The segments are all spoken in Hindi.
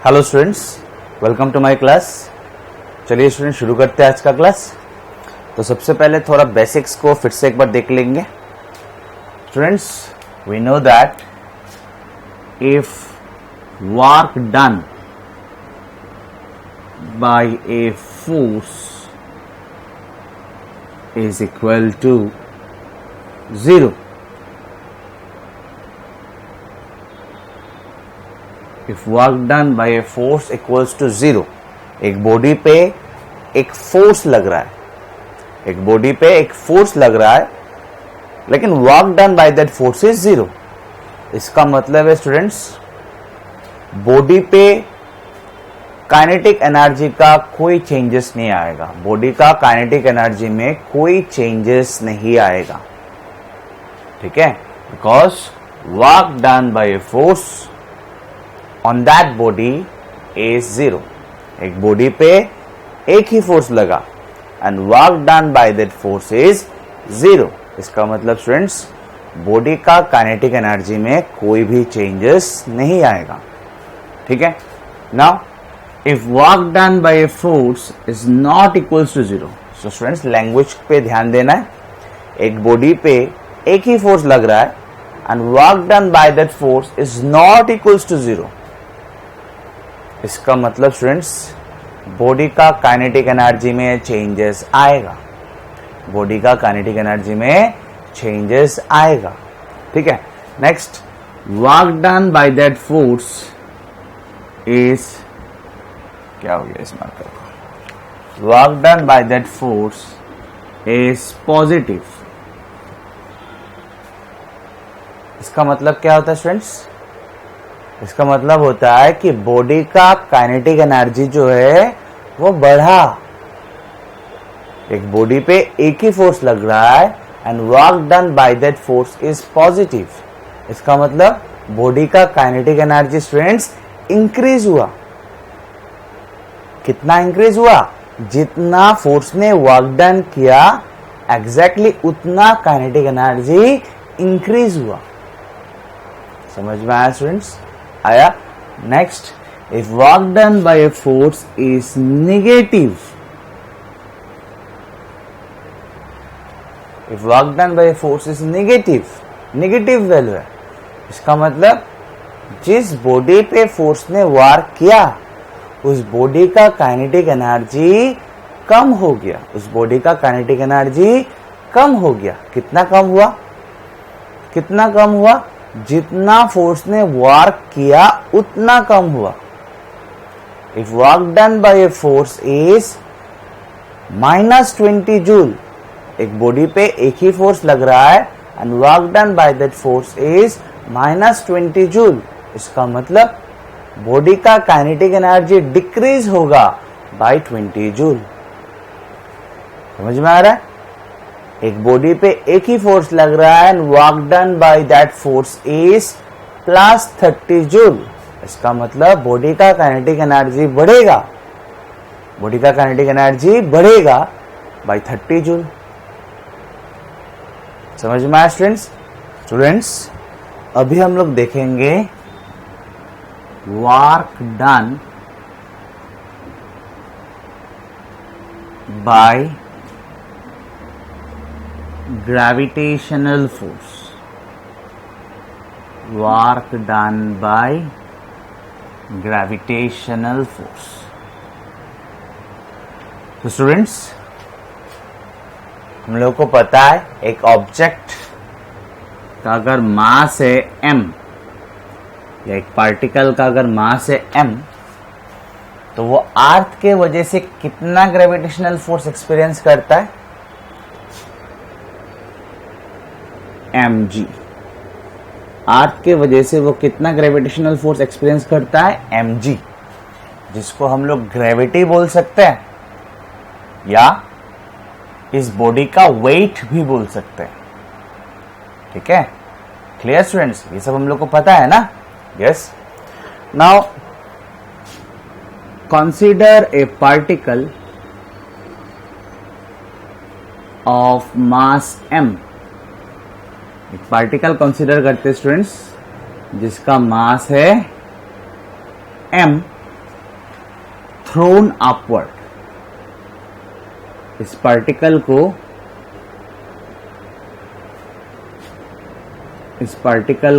Hello students, welcome to my class. चलिए स्टूडेंट शुरू करते हैं आज का क्लास। तो सबसे पहले थोड़ा बेसिक्स को फिर से एक बार देख लेंगे। Students, we know that if work done by a force is equal to 0, if work done by a force equals to 0, एक बॉडी पे एक फोर्स लग रहा है, एक बॉडी पे एक फोर्स लग रहा है, लेकिन work done by that force is 0। इसका मतलब है स्टूडेंट्स, बॉडी पे काइनेटिक एनर्जी का कोई चेंजेस नहीं आएगा। बॉडी का काइनेटिक एनर्जी में कोई चेंजेस नहीं आएगा, ठीक है, because work done by a force on that body is 0। एक बॉडी पे एक ही फोर्स लगा and work done by that force is 0। इसका मतलब स्टूडेंट्स, बॉडी का काइनेटिक एनर्जी में कोई भी चेंजेस नहीं आएगा, ठीक है। Now if work done by a force is not equals to 0, so students language पे ध्यान देना है। एक बॉडी पे एक ही फोर्स लग रहा है and work done by that force is not equals to 0। इसका मतलब स्टूडेंट्स, बॉडी का काइनेटिक एनर्जी में चेंजेस आएगा, बॉडी का काइनेटिक एनर्जी में चेंजेस आएगा, ठीक है। Next, work done by that force is, क्या हो गया इस मार्कर को, work done by that force is positive. इसका मतलब क्या होता है स्टूडेंट्स? इसका मतलब होता है कि बॉडी का काइनेटिक एनर्जी जो है वो बढ़ा। एक बॉडी पे एक ही फोर्स लग रहा है and work done by that force is positive. इसका मतलब बॉडी का काइनेटिक एनर्जी स्टूडेंट्स इंक्रीज हुआ। कितना इंक्रीज हुआ? जितना फोर्स ने वर्क डन किया एग्जैक्टली उतना काइनेटिक एनर्जी इंक्रीज हुआ। समझ में आया स्टूडेंट्स? आया। Next, if work done by a force is negative, if work done by a force is negative, negative value है। इसका मतलब जिस बॉडी पे फोर्स ने वर्क किया उस बॉडी का काइनेटिक एनर्जी कम हो गया, उस बॉडी का काइनेटिक एनर्जी कम हो गया। कितना कम हुआ? कितना कम हुआ? जितना फोर्स ने वर्क किया उतना कम हुआ। If work done by a force is -20 joule, एक बॉडी पे एक ही फोर्स लग रहा है and work done by that force is -20 joule. इसका मतलब बॉडी का काइनेटिक एनर्जी डिक्रीज होगा बाय 20 जूल। समझ में आ रहा है? एक बॉडी पे एक ही फोर्स लग रहा है and work done by that force is +30 joule. इसका मतलब बॉडी का काइनेटिक एनर्जी बढ़ेगा, बॉडी का काइनेटिक एनर्जी बढ़ेगा बाय 30 जूल। समझ में आया स्टूडेंट्स? स्टूडेंट्स, अभी हम लोग देखेंगे work done bye gravitational force, work done by gravitational force। तो स्टूडेंट्स, हम लोग को पता है एक ऑब्जेक्ट का अगर मास है m, या एक पार्टिकल का अगर मास है m, तो वो अर्थ के वजह से कितना ग्रेविटेशनल फोर्स एक्सपीरियंस करता है? mg। अर्थ के वजह से वो कितना ग्रेविटेशनल फोर्स एक्सपीरियंस करता है? mg, जिसको हम लोग ग्रेविटी बोल सकते हैं या इस बॉडी का वेट भी बोल सकते हैं, ठीक है। Clear students? ये सब हम लोग को पता है ना? Yes. Now consider a particle of mass m। एक पार्टिकल कंसीडर करते स्टूडेंट्स जिसका मास है m थ्रोन अपवर्ड, इस पार्टिकल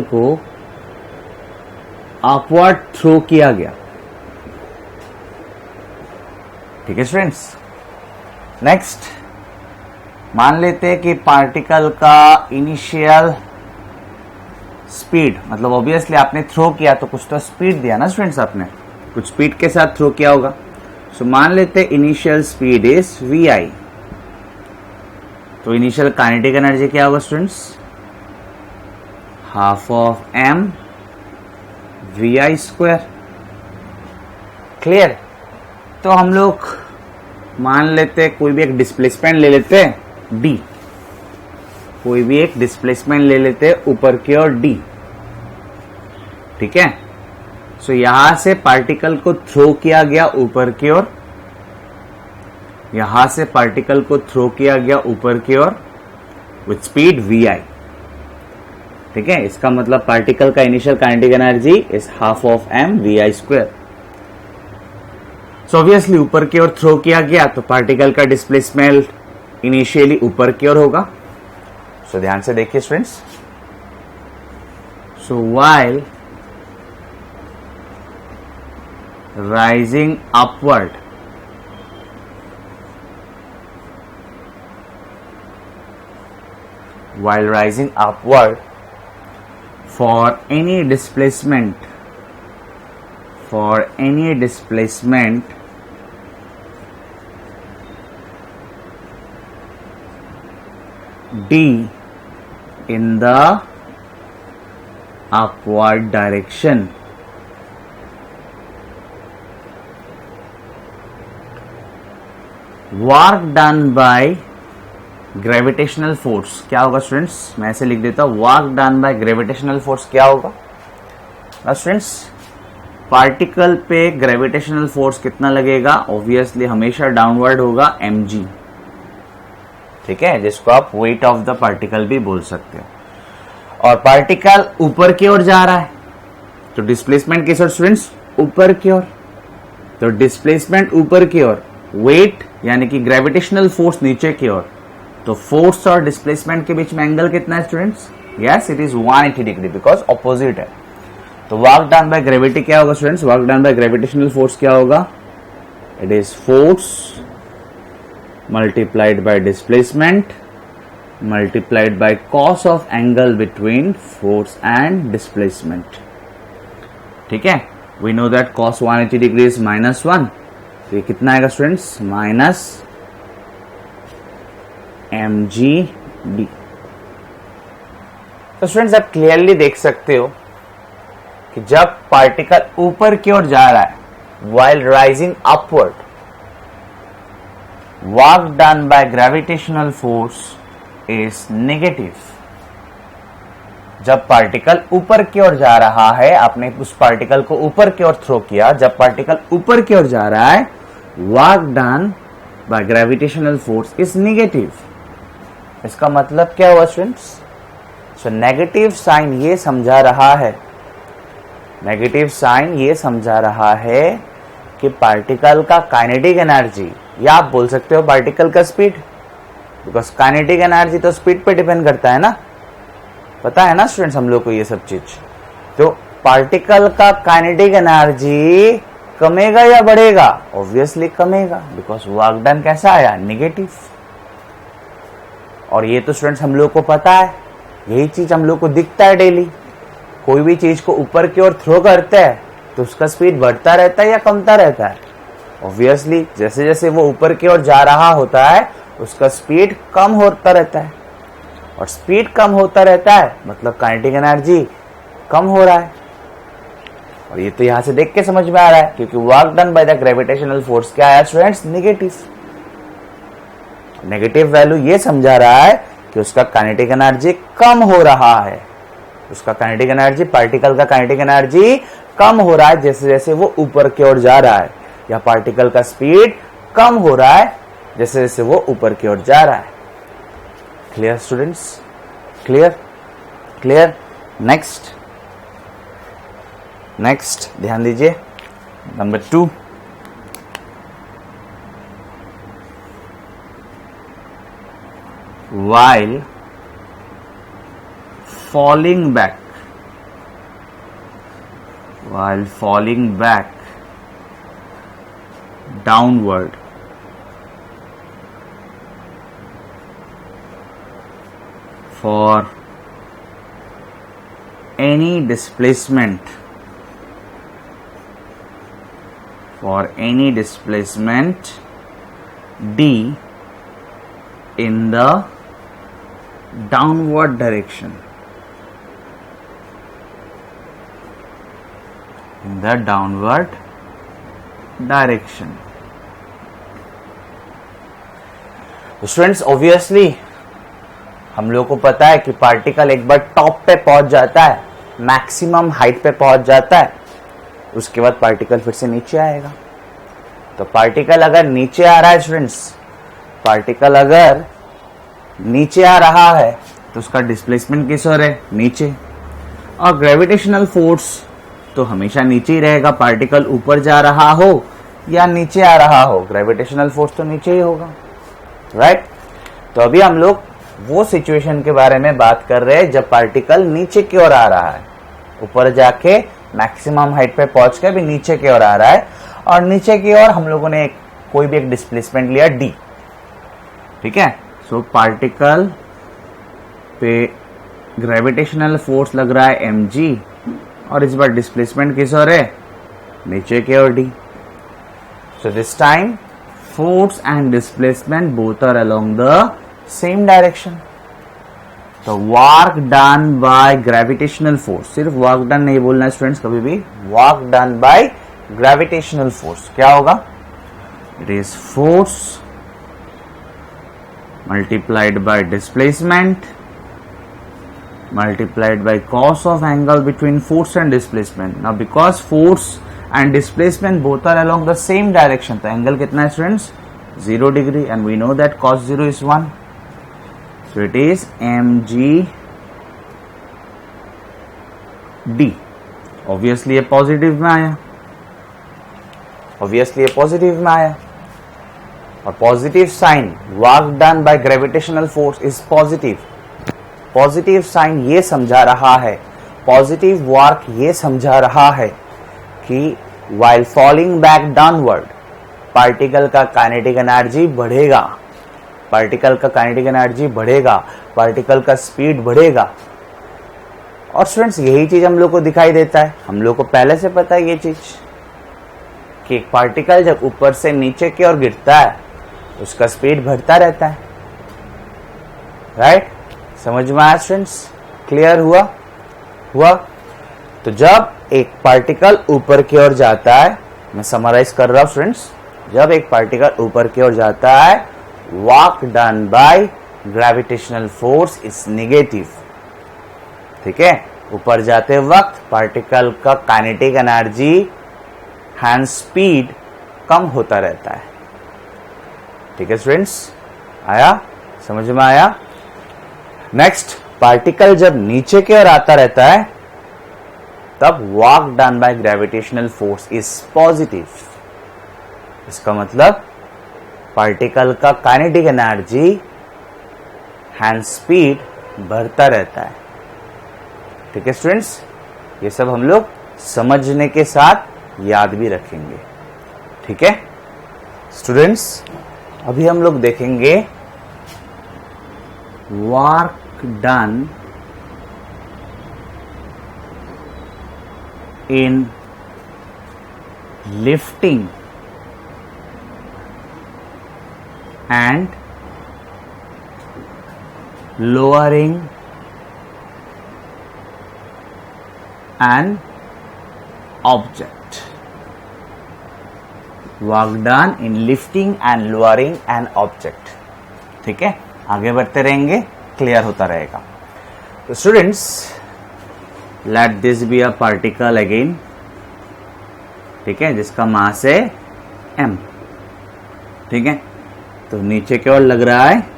को अपवर्ड थ्रो किया गया। ठीक है स्टूडेंट्स। नेक्स्ट, मान लेते हैं कि पार्टिकल का इनिशियल स्पीड, मतलब ऑब्वियसली आपने थ्रो किया तो कुछ तो स्पीड दिया ना स्टूडेंट्स, आपने कुछ स्पीड के साथ थ्रो किया होगा। सो मान लेते हैं इनिशियल स्पीड इज vi, तो इनिशियल काइनेटिक एनर्जी क्या होगा students, half of m vi square. Clear. तो हम लोग मान लेते हैं कोई भी एक डिस्प्लेसमेंट ले लेते हैं d, कोई भी एक डिस्प्लेसमेंट ले लेते हैं ऊपर की ओर d। ठीक है। सो यहां से पार्टिकल को थ्रो किया गया ऊपर की ओर, यहां से पार्टिकल को थ्रो किया गया ऊपर की ओर विथ स्पीड vi। ठीक है। इसका मतलब पार्टिकल का initial kinetic energy is half of m vi square. So obviously ऊपर की ओर थ्रो किया गया तो पार्टिकल का डिस्प्लेसमेंट इनिशियली ऊपर की ओर होगा। सो ध्यान से देखिए students. So while rising upward, while rising upward for any displacement d in the upward direction, work done by gravitational force क्या होगा स्टूडेंट्स, मैं ऐसे लिख देता हूं, work done by gravitational force क्या होगा ना स्टूडेंट्स। पार्टिकल पे ग्रेविटेशनल फोर्स कितना लगेगा, ऑब्वियसली हमेशा डाउनवर्ड होगा mg। ठीक है, जिसको आप वेट ऑफ द पार्टिकल भी बोल सकते हो। और पार्टिकल ऊपर की ओर जा रहा है तो डिस्प्लेसमेंट किस ओर स्टूडेंट्स, ऊपर की ओर। तो डिस्प्लेसमेंट ऊपर की ओर, वेट यानी कि ग्रेविटेशनल फोर्स नीचे की ओर, तो फोर्स और डिस्प्लेसमेंट के बीच में एंगल कितना है students, yes it is 180 degree because opposite है। तो वर्क डन बाय ग्रेविटी क्या होगा students, work done by gravitational force क्या होगा, it is force multiplied by displacement multiplied by cos of angle between force and displacement. ठीक है, we know that cos 180 degree is -1, तो ये कितना आएगा स्टूडेंट्स, माइनस mgd। तो स्टूडेंट्स आप क्लियरली देख सकते हो कि जब पार्टिकल ऊपर की ओर जा रहा है, while rising upward, work done by gravitational force is negative। जब पार्टिकल ऊपर की ओर जा रहा है, आपने उस पार्टिकल को ऊपर की ओर थ्रो किया, जब पार्टिकल ऊपर की ओर जा रहा है, work done by gravitational force is negative। इसका मतलब क्या हुआ स्टूडेंट्स, सो नेगेटिव साइन ये समझा रहा है कि पार्टिकल का काइनेटिक एनर्जी, या आप बोल सकते हो पार्टिकल का स्पीड, बिकॉज काइनेटिक एनर्जी तो स्पीड पे डिपेंड करता है ना, पता है ना स्टूडेंट्स हम लोग को ये सब चीज। तो पार्टिकल का काइनेटिक एनर्जी कमेगा या बढ़ेगा, ऑब्वियसली कमेगा, बिकॉज वर्क डन कैसा आया, नेगेटिव। और ये तो स्टूडेंट्स हम लोग को पता है, यही चीज हम लोग को दिखता है डेली। कोई भी चीज को ऊपर की ओर थ्रो करते हैं तो उसका स्पीड बढ़ता रहता है या कमता रहता है, ऑब्वियसली जैसे जैसे वो ऊपर की ओर जा रहा होता है उसका स्पीड कम होता रहता है, और स्पीड कम होता रहता है मतलब काइनेटिक एनर्जी कम हो रहा है। और ये तो यहां से देख के समझ में आ रहा है, क्योंकि work done by the gravitational force क्या है स्टूडेंट्स, नेगेटिव। नेगेटिव वैल्यू ये समझा रहा है कि उसका काइनेटिक एनर्जी कम हो रहा है, उसका काइनेटिक एनर्जी, पार्टिकल का काइनेटिक एनर्जी कम हो रहा है जैसे जैसे वो ऊपर की ओर जा रहा है, या पार्टिकल का स्पीड कम हो रहा है जैसे जैसे वो ऊपर की ओर जा रहा है। Clear students, clear clear. Next ध्यान दीजिए, number 2, while falling back downward for any displacement d in the downward direction. तो स्टूडेंट्स ऑब्वियसली हम लोग को पता है कि पार्टिकल एक बार टॉप पे पहुंच जाता है, मैक्सिमम हाइट पे पहुंच जाता है, उसके बाद पार्टिकल फिर से नीचे आएगा। तो पार्टिकल अगर नीचे आ रहा है स्टूडेंट्स, पार्टिकल अगर नीचे आ रहा है तो उसका डिस्प्लेसमेंट किस ओर है? नीचे। और ग्रेविटेशनल फोर्स तो हमेशा नीचे ही रहेगा, पार्टिकल ऊपर जा रहा हो या नीचे आ रहा हो, ग्रेविटेशनल फोर्स तो नीचे ही होगा, राइट। तो अभी हम लोग वो सिचुएशन के बारे में बात कर रहे हैं जब पार्टिकल नीचे की ओर आ रहा है, ऊपर जाके मैक्सिमम हाइट पे पहुंच के भी नीचे की ओर आ रहा है, और नीचे की ओर हम लोगों ने कोई भी एक डिस्प्लेसमेंट लिया d, ठीक है। सो पार्टिकल पे ग्रेविटेशनल फोर्स लग रहा है mg, और इस बार डिस्प्लेसमेंट किस ओर है? नीचे की ओर d। So this time force and displacement both are along the same direction. तो work done by gravitational force, सिर्फ वर्क डन नहीं बोलना है स्टूडेंट्स कभी भी, work done by gravitational force क्या होगा? It is force multiplied by displacement multiplied by cos of angle between force and displacement. Now because force and displacement both are along the same direction, तो angle कितना है students? 0 degree, and we know that cos 0 is 1, so it is mg d। obviously ये पॉजिटिव में आया, और positive sign work done by gravitational force is positive. Positive sign ये समझा रहा है, पॉजिटिव वर्क ये समझा रहा है कि while falling back downward particle का काइनेटिक एनर्जी बढ़ेगा, पार्टिकल का स्पीड बढ़ेगा। और स्टूडेंट्स यही चीज हम लोग को दिखाई देता है, हम लोग को पहले से पता है ये चीज कि एक पार्टिकल जब ऊपर से नीचे की ओर गिरता है उसका स्पीड बढ़ता रहता है, राइट। समझ में आया स्टूडेंट्स? क्लियर हुआ? तो जब एक पार्टिकल ऊपर की ओर जाता है, मैं समराइज कर रहा हूं स्टूडेंट्स, जब एक पार्टिकल ऊपर की ओर जाता है work done by gravitational force is negative, ठीक है। ऊपर जाते वक्त पार्टिकल का काइनेटिक एनर्जी हैंड स्पीड कम होता रहता है, ठीक है स्टूडेंट्स? आया समझ में? आया। नेक्स्ट, पार्टिकल जब नीचे की ओर आता रहता है तब work done by gravitational force is positive. इसका मतलब पार्टिकल का काइनेटिक एनर्जी हैंड स्पीड बढ़ता रहता है, ठीक है स्टूडेंट्स? ये सब हम लोग समझने के साथ याद भी रखेंगे, ठीक है स्टूडेंट्स? अभी हम लोग देखेंगे work done in lifting and lowering an object. Work done in lifting and lowering an object. ठीक है, आगे बढ़ते रहेंगे, क्लियर होता रहेगा। तो students, late this be a particle again, ठीक है, जिसका मास है m, ठीक है। तो नीचे की ओर लग रहा है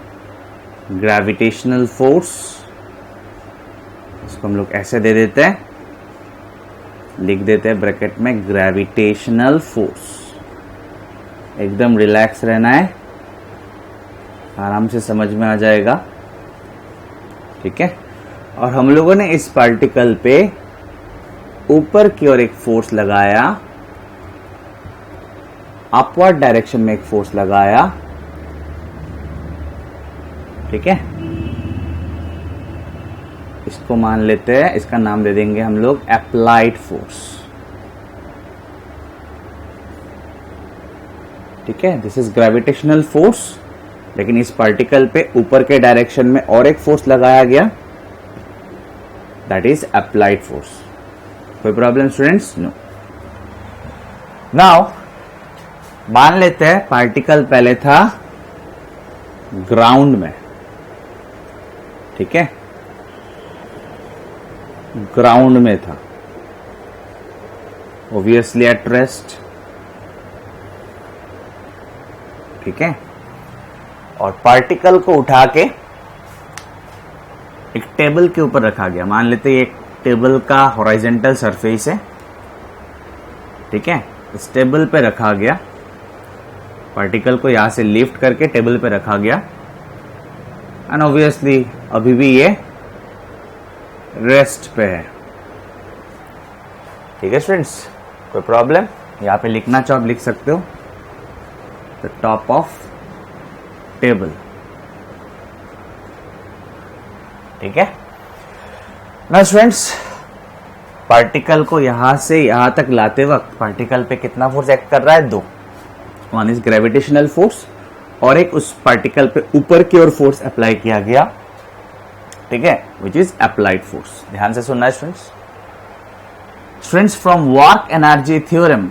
ग्रेविटेशनल फोर्स, इसको हम लोग ऐसे दे देते हैं, लिख देते हैं ब्रैकेट में ग्रेविटेशनल फोर्स। एकदम रिलैक्स रहना है, आराम से समझ में आ जाएगा। ठीक है, और हम लोगों ने इस पार्टिकल पे ऊपर की ओर एक फोर्स लगाया, अपवर्ड डायरेक्शन में एक फोर्स लगाया, ठीक है। इसको मान लेते हैं, इसका नाम दे देंगे हम लोग अप्लाइड फोर्स, ठीक है। दिस इज ग्रेविटेशनल फोर्स, लेकिन इस पार्टिकल पे ऊपर के डायरेक्शन में और एक फोर्स लगाया गया, दैट इज अप्लाइड फोर्स। कोई प्रॉब्लम स्टूडेंट्स? नो। नाउ मान लेते हैं पार्टिकल पहले था ग्राउंड में, ठीक है, ग्राउंड में था, ऑब्वियसली एट रेस्ट, ठीक है। और पार्टिकल को उठा के एक टेबल के ऊपर रखा गया। मान लेते हैं एक टेबल का हॉरिजॉन्टल सरफेस है, ठीक है। इस टेबल पे रखा गया, पार्टिकल को यहां से लिफ्ट करके टेबल पे रखा गया, एंड ऑब्वियसली अभी भी ये रेस्ट पे है, ठीक है स्टूडेंट्स। कोई प्रॉब्लम? यहां पे लिखना चाहो आप लिख सकते हो, द टॉप ऑफ टेबल, ठीक है ना स्टूडेंट्स। पार्टिकल को यहां से यहां तक लाते वक्त पार्टिकल पे कितना फोर्स एक्ट कर रहा है? दो। वन इज ग्रेविटेशनल फोर्स और एक उस पार्टिकल पे ऊपर की ओर फोर्स अप्लाई किया गया, ठीक है, विच इज अप्लाइड फोर्स। ध्यान से सुनना है students. Students, from work energy theorem,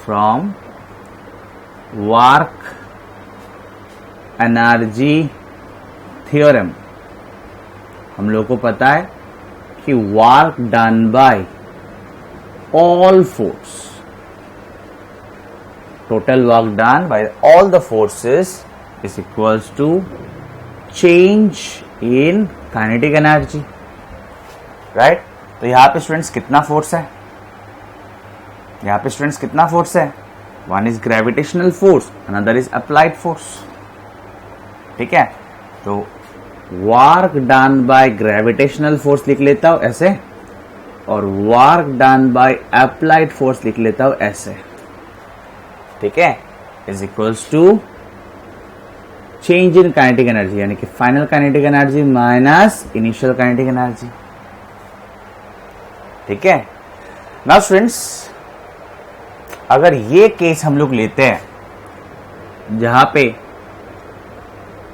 from work energy theorem हम लोग को पता है कि work done bye all force, total work done by all the forces is equals to change in kinetic energy, right? तो यहां पे स्टूडेंट्स कितना फोर्स है? यहां पे स्टूडेंट्स कितना फोर्स है? One is gravitational force, another is applied force, ठीक है। तो work done by gravitational force लिख लेता हूं ऐसे, और work done by applied force लिख लेता हूं ऐसे, ठीक है, is equals to change in kinetic energy, यानी कि final kinetic energy minus initial kinetic energy, ठीक है। नाउ स्टूडेंट्स, अगर ये केस हम लोग लेते हैं जहां पे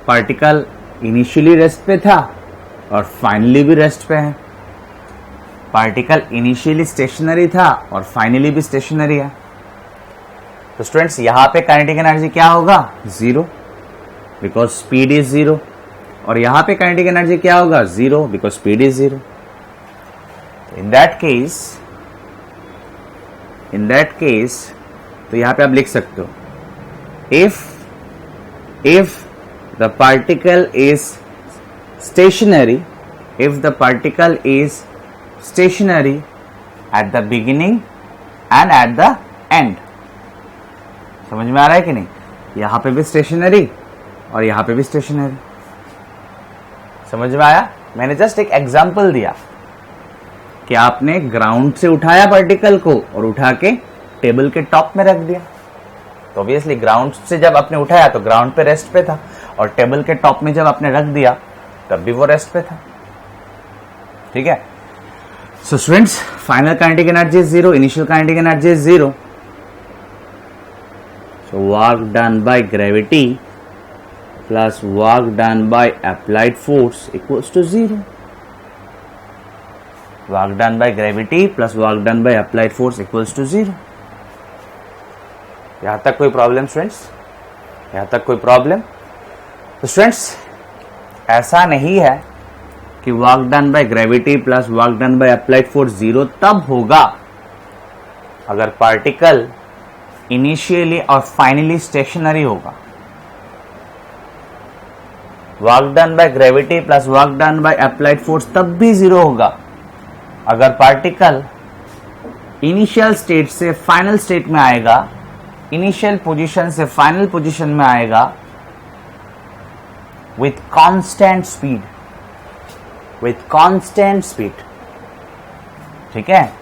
पार्टिकल इनिशियली रेस्ट पे था और फाइनली भी रेस्ट पे है, पार्टिकल इनिशियली स्टेशनरी था और फाइनली भी स्टेशनरी है, तो स्टूडेंट्स यहां पे काइनेटिक एनर्जी क्या होगा? Zero, because speed is zero. और यहां पे काइनेटिक एनर्जी क्या होगा? Zero, because speed is zero. In that case तो यहां पे आप लिख सकते हो, if the particle is stationary, if the particle is stationary at the beginning and at the end। समझ में आ रहा है कि नहीं? यहां पे भी स्टेशनरी और यहां पे भी स्टेशनरी। समझ में आया? मैंने जस्ट एक एग्जांपल दिया कि आपने ग्राउंड से उठाया पार्टिकल को और उठा के टेबल के टॉप में रख दिया, तो ऑब्वियसली ग्राउंड से जब आपने उठाया तो ग्राउंड पे रेस्ट पे था, और टेबल के टॉप में जब आपने रख दिया तब भी वो रेस्ट पे था, ठीक है। So students, final kinetic energy is zero, initial kinetic energy is zero. So work done by gravity plus work done by applied force equals to zero. Work done by gravity plus work done by applied force equals to zero. यहां तक कोई प्रॉब्लम स्टूडेंट्स? यहां तक कोई प्रॉब्लम? तो स्टूडेंट्स, ऐसा नहीं है कि work done by gravity plus work done by applied force zero तब होगा अगर पार्टिकल इनिशियली और फाइनली स्टेशनरी होगा। Work done by gravity plus work done by applied force तब भी जीरो होगा अगर पार्टिकल इनिशियल स्टेट से फाइनल स्टेट में आएगा, इनिशियल पोजीशन से फाइनल पोजीशन में आएगा with constant speed. With constant speed. ठीक है,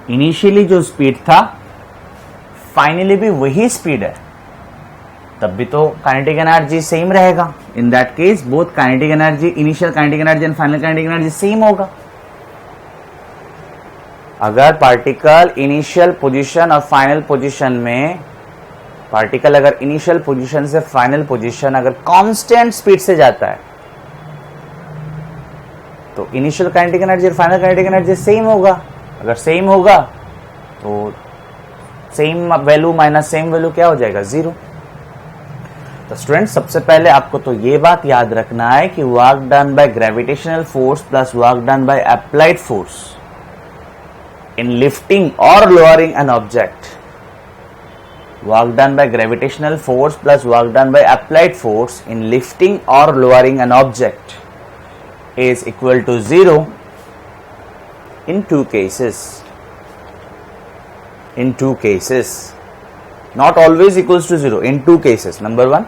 इनिशियली जो स्पीड था फाइनली भी वही स्पीड है, तब भी तो काइनेटिक एनर्जी सेम रहेगा. इन that case both kinetic energy, initial kinetic energy and final kinetic energy same होगा. अगर पार्टिकल इनिशियल पोजीशन और फाइनल पोजीशन में, पार्टिकल अगर इनिशियल पोजीशन से फाइनल पोजीशन अगर कांस्टेंट स्पीड से जाता है तो इनिशियल काइनेटिक एनर्जी और फाइनल काइनेटिक एनर्जी सेम होगा. अगर सेम होगा तो same value minus same value क्या हो जाएगा? 0. तो स्टूडेंट सबसे पहले आपको तो ये बात याद रखना है कि work done by gravitational force plus work done by applied force in lifting और lowering an object, work done by gravitational force plus work done by applied force in lifting और lowering an object is equal to 0 in two cases. In two cases, not always equals to 0. In two cases. Number one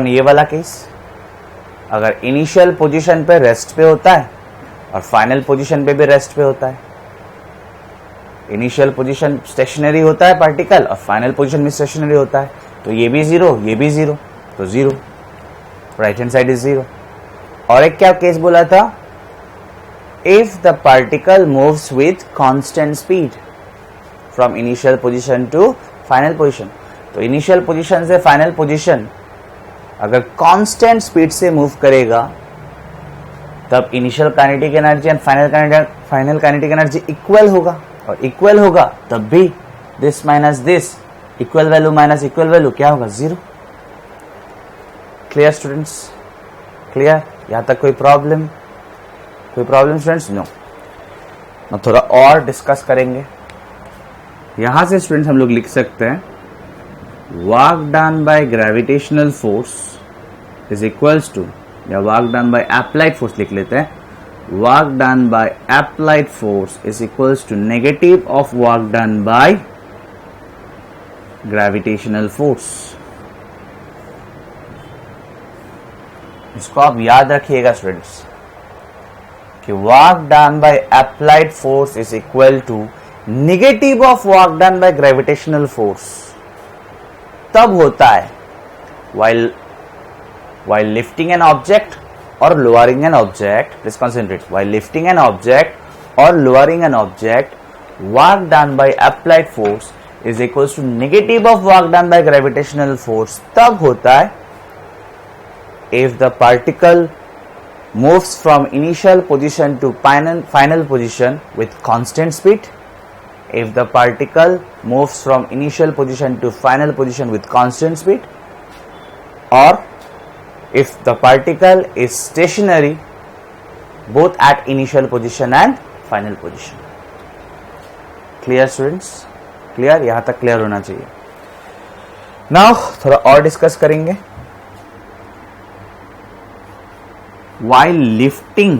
ये वाला केस, अगर इनिशियल पोजीशन पे रेस्ट पे होता है और फाइनल पोजीशन पे भी रेस्ट पे होता है. इनिशियल पोजीशन स्टेशनरी होता है पार्टिकल और फाइनल पोजीशन में स्टेशनरी होता है, तो ये भी 0, ये भी 0, तो 0. Right hand side is 0. और एक क्या केस बोला था? If the particle moves with constant speed from initial position to final position. तो इनिशियल पोजीशन से फाइनल पोजीशन अगर कांस्टेंट स्पीड से मूव करेगा तब initial kinetic energy and final kinetic energy equal होगा, और इक्वल होगा तब भी this minus this, equal value minus equal value क्या होगा? 0. Clear students? क्लियर? यहां तक कोई प्रॉब्लम स्टूडेंट्स? नो. अब थोड़ा और डिस्कस करेंगे. यहां से स्टूडेंट्स हम लोग लिख सकते हैं work done by gravitational force is equals to, या work done by applied force लिख लेते हैं. Work done by applied force is equals to negative of work done by gravitational force. इसको आप याद रखिएगा स्टूडेंट्स कि work done by applied force is equal to negative of work done by gravitational force तब होता है while lifting an object or lowering an object. Please concentrate. While lifting an object or lowering an object, work done by applied force is equals to negative of work done by gravitational force तब होता है if the particle moves from initial position to final position with constant speed. If the particle moves from initial position to final position with constant speed, or if the particle is stationary both at initial position and final position. Clear students? Clear? यहां तक clear होना चाहिए. Now थोड़ा और डिस्कस करेंगे. While lifting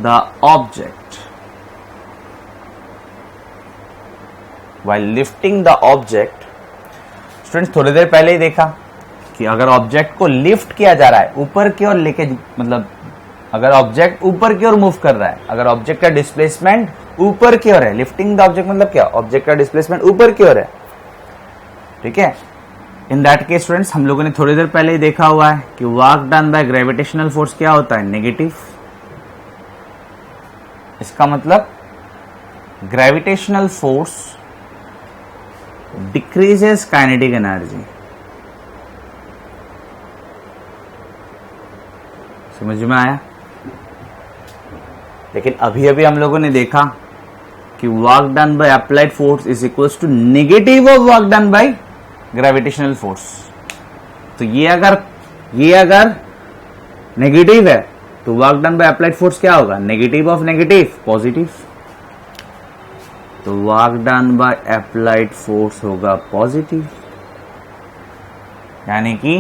the object, students थोड़ी देर पहले ही देखा कि अगर ऑब्जेक्ट को लिफ्ट किया जा रहा है, ऊपर की ओर लेके, मतलब अगर ऑब्जेक्ट ऊपर की ओर मूव कर रहा है, अगर ऑब्जेक्ट का डिस्प्लेसमेंट ऊपर की ओर है, लिफ्टिंग द ऑब्जेक्ट मतलब क्या? ऑब्जेक्ट का डिस्प्लेसमेंट ऊपर की ओर है. ठीक है, इन दैट केस स्टूडेंट्स हम लोगों ने थोड़ी देर पहले ही देखा हुआ है कि work done by gravitational force क्या होता है? नेगेटिव. इसका मतलब gravitational force decreases kinetic energy. समझ में आया? लेकिन अभी हम लोगों ने देखा कि work done by applied force is equals to negative of work done by gravitational force. तो ये अगर नेगेटिव है तो work done by applied force क्या होगा? Negative of negative positive. तो work done by applied force होगा पॉजिटिव, यानी कि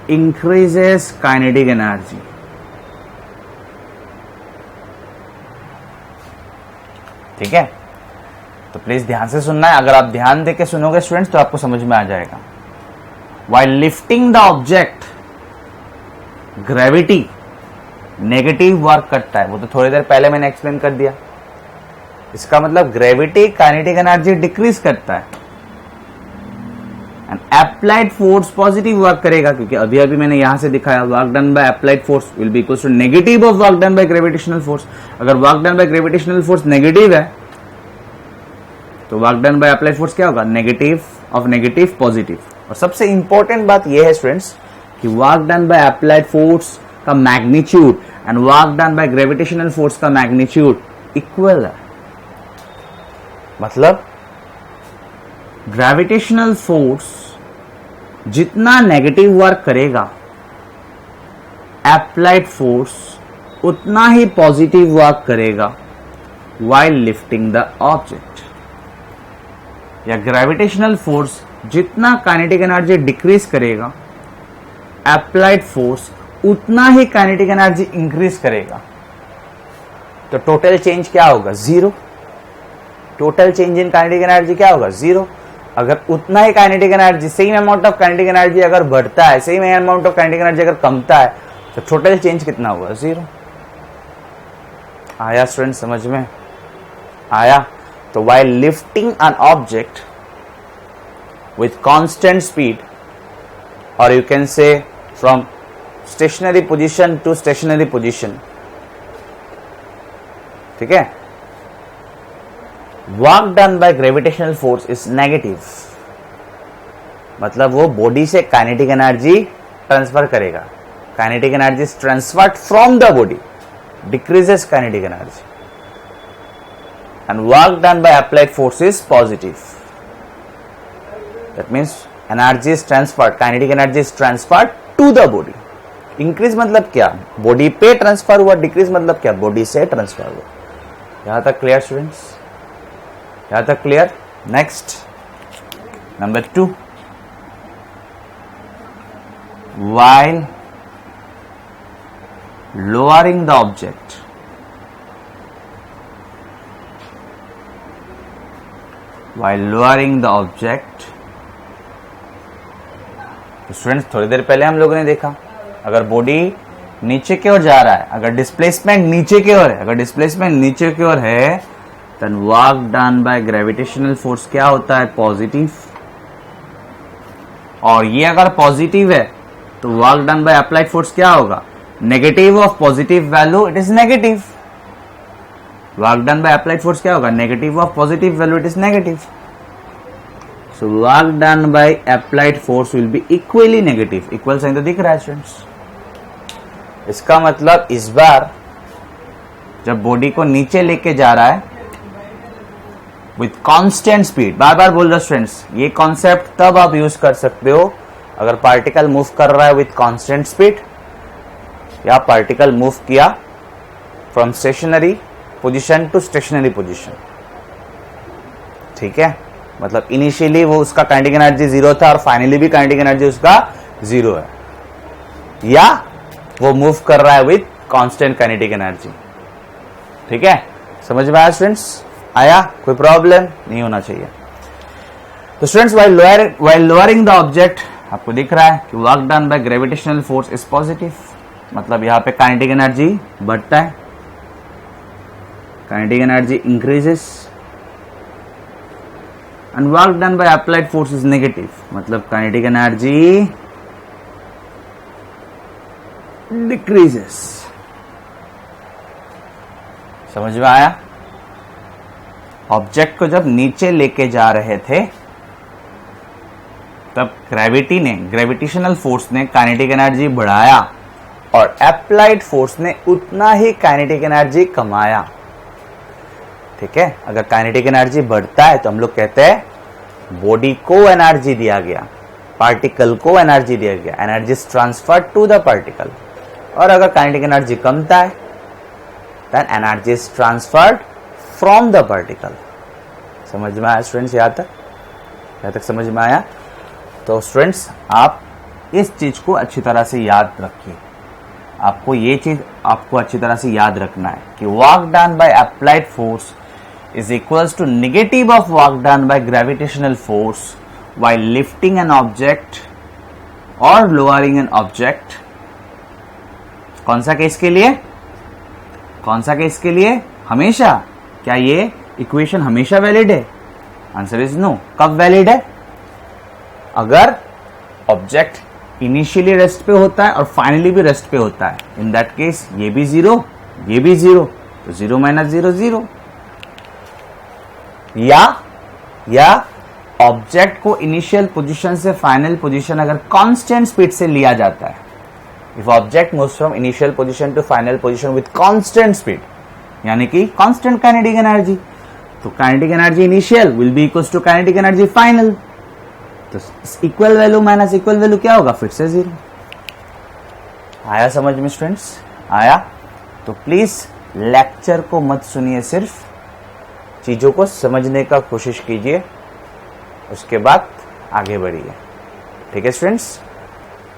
इंक्रीजेस काइनेटिक एनर्जी. ठीक है, तो प्लीज ध्यान से सुनना है, अगर आप ध्यान देके सुनोगे स्टूडेंट्स तो आपको समझ में आ जाएगा। While lifting the object, gravity negative work करता है, वो तो थोड़ी देर पहले मैंने एक्सप्लेन कर दिया। इसका मतलब ग्रेविटी काइनेटिक एनर्जी डिक्रीज करता है and applied force positive work करेगा, क्योंकि अभी अभी मैंने यहां से दिखाया work done by applied force will be equals to negative of work done by gravitational force. अगर work done by gravitational force negative है तो work done by applied force क्या होगा, नेगेटिव ऑफ नेगेटिव पॉजिटिव। और सबसे इंपॉर्टेंट बात यह है स्टूडेंट्स कि work done by applied force का magnitude and work done by gravitational force का मैग्नीट्यूड इक्वल है। मतलब ग्रेविटेशनल फोर्स जितना नेगेटिव वर्क करेगा, अप्लाइड फोर्स उतना ही पॉजिटिव वर्क करेगा व्हाइल लिफ्टिंग द ऑब्जेक्ट। या ग्रेविटेशनल फोर्स जितना काइनेटिक एनर्जी डिक्रीज करेगा, अप्लाइड फोर्स उतना ही काइनेटिक एनर्जी इंक्रीज करेगा। तो टोटल चेंज क्या होगा, zero. Total change in kinetic energy क्या होगा, जीरो। अगर उतना ही kinetic energy, same amount of kinetic energy अगर बढ़ता है, same amount of kinetic energy अगर कमता है, तो टोटल चेंज कितना होगा, जीरो। आया स्टूडेंट, समझ में आया? तो while lifting an object with constant speed, or you can say from stationary position to stationary position, ठीक है, work done by gravitational force is negative। मतलब वो बॉडी से काइनेटिक एनर्जी ट्रांसफर करेगा। Kinetic energy is transferred from the body, decreases kinetic energy, and work done by applied force is positive. That means energy is transferred, kinetic energy is transferred to the body. Increase मतलब क्या, बॉडी पे ट्रांसफर हुआ, डिक्रीज मतलब क्या, बॉडी से ट्रांसफर हुआ। यहां तक क्लियर स्टूडेंट्स, यहां तक clear. Next number 2, while lowering the object, while lowering the object, तो स्टूडेंट्स थोड़ी देर पहले हम लोगों ने देखा, अगर बॉडी नीचे की ओर जा रहा है, अगर डिस्प्लेसमेंट नीचे की ओर है, अगर डिस्प्लेसमेंट नीचे की ओर है, then work done by gravitational force क्या होता है, पॉजिटिव। और ये अगर पॉजिटिव है तो work done by applied force क्या होगा, negative of positive value, it is negative. Work done by applied force क्या होगा, negative of positive value, it is negative. So work done by applied force will be equally negative. Equal sign तो दिख रहा है स्टूडेंट्स। इसका मतलब इस बार जब बॉडी को नीचे लेके जा रहा है विथ कांस्टेंट स्पीड, बार बार बोल रहा स्टूडेंट्स, ये कॉन्सेप्ट तब आप यूज कर सकते हो अगर पार्टिकल मूव कर रहा है विथ कांस्टेंट स्पीड, या पार्टिकल मूव किया from stationary position to stationary position. ठीक है, मतलब इनिशियली वो उसका काइनेटिक एनर्जी जीरो था और फाइनली भी काइनेटिक एनर्जी उसका जीरो है, या वो मूव कर रहा है विथ कांस्टेंट काइनेटिक एनर्जी। ठीक है, समझ में आया स्टूडेंट्स? आया? कोई प्रॉब्लम नहीं होना चाहिए। तो students while lowering the object, आपको दिख रहा है कि work done by gravitational force is positive. मतलब यहां पे काइनेटिक एनर्जी बढ़ता है, kinetic energy increases, and work done by applied force is negative. मतलब काइनेटिक एनर्जी डिक्रीजेस। समझ में आया? ऑब्जेक्ट को जब नीचे लेके जा रहे थे तब ग्रेविटी ने, ग्रेविटेशनल फोर्स ने काइनेटिक एनर्जी बढ़ाया और अप्लाइड फोर्स ने उतना ही काइनेटिक एनर्जी कमाया। ठीक है, अगर काइनेटिक एनर्जी बढ़ता है तो हम लोग कहते हैं बॉडी को एनर्जी दिया गया, पार्टिकल को एनर्जी दिया गया, energy is transferred to the particle. और अगर काइनेटिक एनर्जी कमता है then energy is transferred from the particle. समझ में आया स्टूडेंट्स? यहां तक समझ में आया? तो स्टूडेंट्स आप इस चीज को अच्छी तरह से याद रखिए। आपको ये चीज आपको अच्छी तरह से याद रखना है कि work done by applied force is equals to negative of work done by gravitational force while lifting an object or lowering an object. कौन सा केस के लिए? कौन सा केस के लिए? हमेशा. क्या ये इक्वेशन हमेशा वैलिड है? Answer is no. कब वैलिड है? अगर ऑब्जेक्ट इनिशियली रेस्ट पे होता है और फाइनली भी रेस्ट पे होता है. इन दैट केस ये भी जीरो, ये भी जीरो, तो 0 - 0 0. या ऑब्जेक्ट को इनिशियल पोजीशन से फाइनल पोजीशन अगर कांस्टेंट स्पीड से लिया जाता है, if object moves from initial position to final position with constant speed, यानी कि कांस्टेंट काइनेटिक एनर्जी, तो kinetic energy initial will be equals to kinetic energy final. तो equal value minus equal value क्या होगा? फिर से 0. आया समझ में स्टूडेंट्स? आया? तो प्लीज लेक्चर को मत सुनिए, सिर्फ चीजों को समझने का कोशिश कीजिए, उसके बाद आगे बढ़िए. ठीक है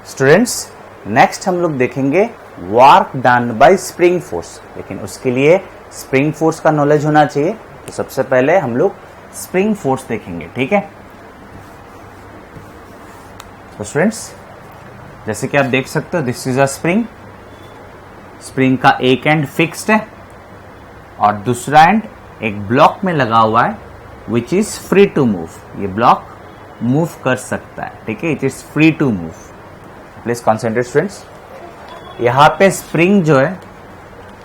स्टूडेंट्स नेक्स्ट हम लोग देखेंगे work done by spring force. लेकिन उसके लिए स्प्रिंग फोर्स का नॉलेज होना चाहिए. तो सबसे पहले हम लोग स्प्रिंग फोर्स देखेंगे. ठीक है. तो स्टूडेंट्स जैसे कि आप देख सकते हो, this is a spring. Spring का एक एंड फिक्स्ड है और दूसरा एंड एक ब्लॉक में लगा हुआ है, which is free to move. ये ब्लॉक मूव कर सकता है. ठीक है. It is free to move. Please concentrate students. यहां पे स्प्रिंग जो है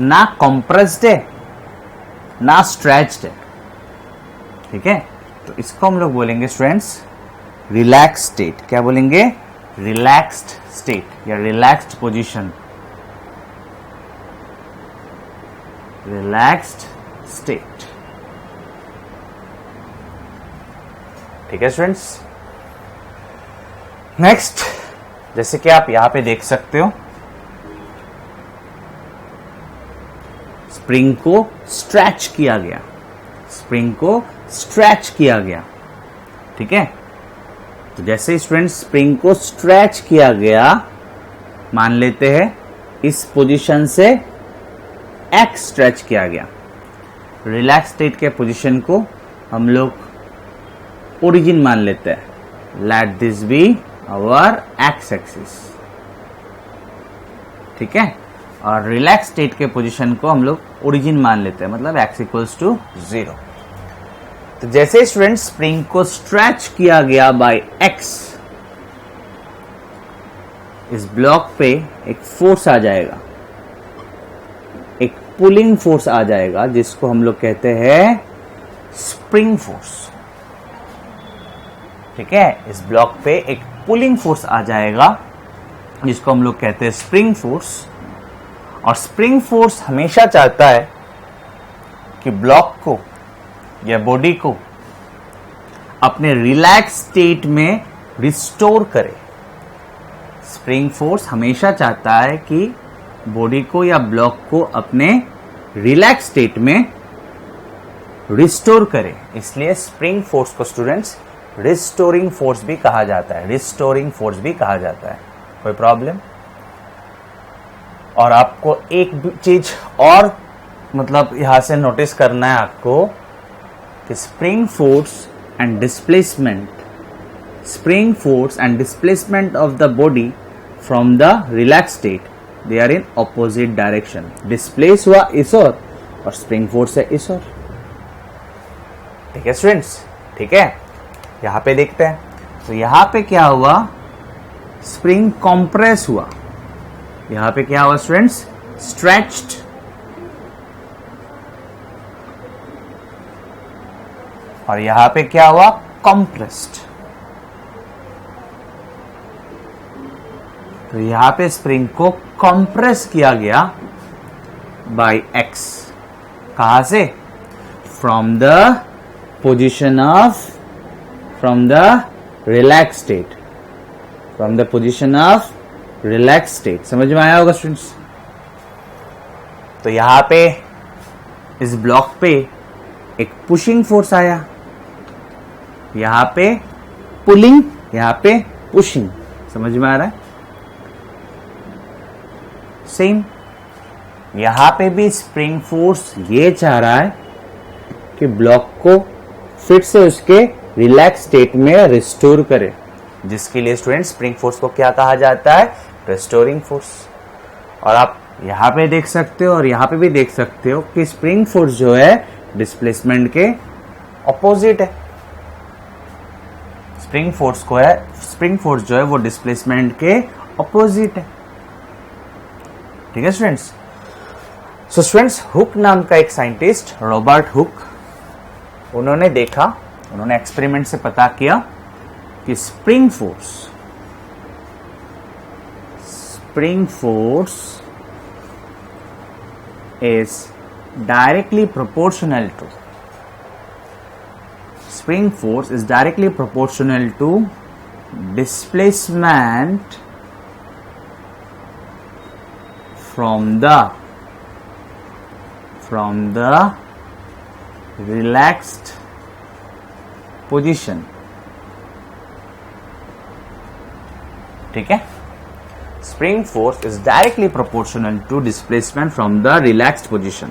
ना कॉम्प्रेस्ड है ना स्ट्रेच्ड है. ठीक है. तो इसको हम लोग बोलेंगे स्टूडेंट्स रिलैक्स स्टेट. क्या बोलेंगे? रिलैक्स्ड स्टेट या रिलैक्स्ड पोजीशन. Relaxed state. ठीक है स्टूडेंट्स. नेक्स्ट जैसे कि आप यहां पे देख सकते हो, स्प्रिंग को स्ट्रेच किया गया. स्प्रिंग को स्ट्रेच किया गया. ठीक है. तो जैसे स्टूडेंट स्प्रिंग को स्ट्रेच किया गया, मान लेते हैं इस पोजीशन से एक्स स्ट्रेच किया गया. रिलैक्स स्टेट के पोजीशन को हम लोग ओरिजिन मान लेते हैं. Let this be our X axis. ठीक है. और रिलैक्स स्टेट के पोजीशन को हम लोग ओरिजिन मान लेते हैं, मतलब x इक्वल्स टू 0. तो जैसे स्टूडेंट स्प्रिंग को स्ट्रेच किया गया बाय x, इस ब्लॉक पे एक फोर्स आ जाएगा, एक पुलिंग फोर्स आ जाएगा, जिसको हम लोग कहते हैं स्प्रिंग फोर्स. ठीक है. इस ब्लॉक पे एक पुलिंग फोर्स आ जाएगा, जिसको हम लोग कहते हैं स्प्रिंग फोर्स. और स्प्रिंग फोर्स हमेशा चाहता है कि ब्लॉक को या बॉडी को अपने रिलैक्स स्टेट में रिस्टोर करे. स्प्रिंग फोर्स हमेशा चाहता है कि बॉडी को या ब्लॉक को अपने रिलैक्स स्टेट में रिस्टोर करे. इसलिए स्प्रिंग फोर्स को स्टूडेंट्स रिस्टोरिंग फोर्स भी कहा जाता है. रिस्टोरिंग फोर्स भी कहा जाता है. कोई प्रॉब्लम? और आपको एक चीज और मतलब यहां से नोटिस करना है आपको कि spring force and displacement of the body from the relax state, they are in opposite direction. Displace हुआ इस ओर और स्प्रिंग फोर्स है इस ओर. ठीक है स्टूडेंट्स. ठीक है. यहां पे देखते हैं. तो यहां पे क्या हुआ? स्प्रिंग कॉम्प्रेस हुआ. यहां पे क्या हुआ स्टूडेंट्स? स्ट्रेच्ड. और यहां पे क्या हुआ? कॉम्प्रेस्ड. तो यहां पे स्प्रिंग को कॉम्प्रेस किया गया बाय एक्स. कहां से? From the position of from the relax state. From the position of relax state. समझ में आया होगा स्टूडेंट्स? तो यहां पे इस ब्लॉक पे एक पुशिंग फोर्स आया, यहां पे पुलिंग, यहां पे पुशिंग. समझ में आ रहा है? सेम यहां पे भी स्प्रिंग फोर्स ये चाह रहा है कि ब्लॉक को फिर से उसके रिलैक्स स्टेट में रिस्टोर करे, जिसके लिए स्टूडेंट स्प्रिंग फोर्स को क्या कहा जाता है? Restoring force. और आप यहां पे देख सकते हो और यहां पे भी देख सकते हो कि स्प्रिंग फोर्स जो है डिस्प्लेसमेंट के ऑपोजिट है। स्प्रिंग फोर्स जो है वो डिस्प्लेसमेंट के ऑपोजिट है। ठीक है स्टूडेंट्स। सो स्टूडेंट्स, हुक नाम का एक साइंटिस्ट, रॉबर्ट हुक, उन्होंने एक्सपेरिमेंट से पता किया कि spring force is directly proportional to displacement from the relaxed position। ठीक है, spring force is directly proportional to displacement from the relaxed position.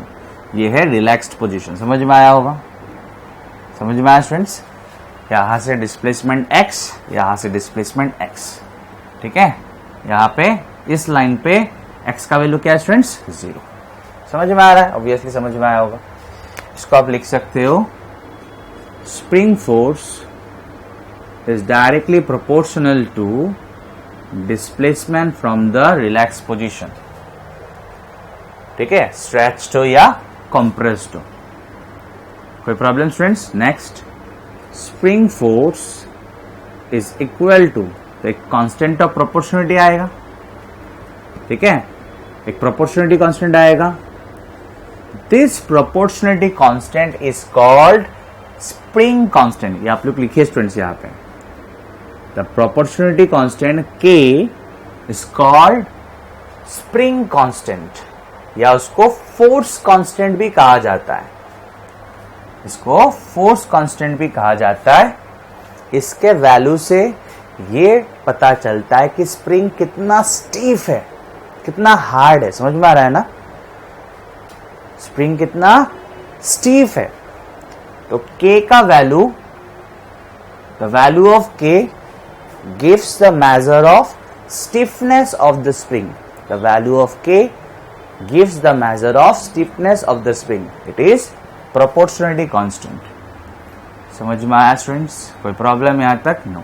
ये है रिलैक्स्ड पोजीशन। समझ में आया होगा? समझ में आया स्टूडेंट्स? यहां से डिस्प्लेसमेंट x, यहां से डिस्प्लेसमेंट x। ठीक है, यहां पे इस लाइन पे x का वैल्यू क्या है स्टूडेंट्स? 0। समझ में आ रहा है? ऑब्वियसली समझ में आया होगा। इसको आप लिख सकते हो, spring force is directly proportional to displacement from the relax position. ठीक है, स्ट्रेच्ड हो या कंप्रेस्ड हो। कोई problem students? Next, spring force is equal to, तो एक कांस्टेंट ऑफ प्रोपोर्शनलिटी आएगा। ठीक है, एक प्रोपोर्शनलिटी कांस्टेंट आएगा। This proportionality constant is called spring constant. ये आप लोग लिखिए स्टूडेंट्स यहां पे। The proportionality constant K is called spring constant, या उसको force constant भी कहा जाता है। इसको force constant भी कहा जाता है। इसके वैल्यू से ये पता चलता है कि स्प्रिंग कितना स्टीफ है, कितना हार्ड है। समझ में आ रहा है ना? स्प्रिंग कितना स्टीफ है। तो K का value, the value of K gives the measure of stiffness of the spring. The value of K gives the measure of stiffness of the spring. It is proportionality constant. समझ में आया स्टूडेंट्स? कोई प्रॉब्लम यहां तक? नो।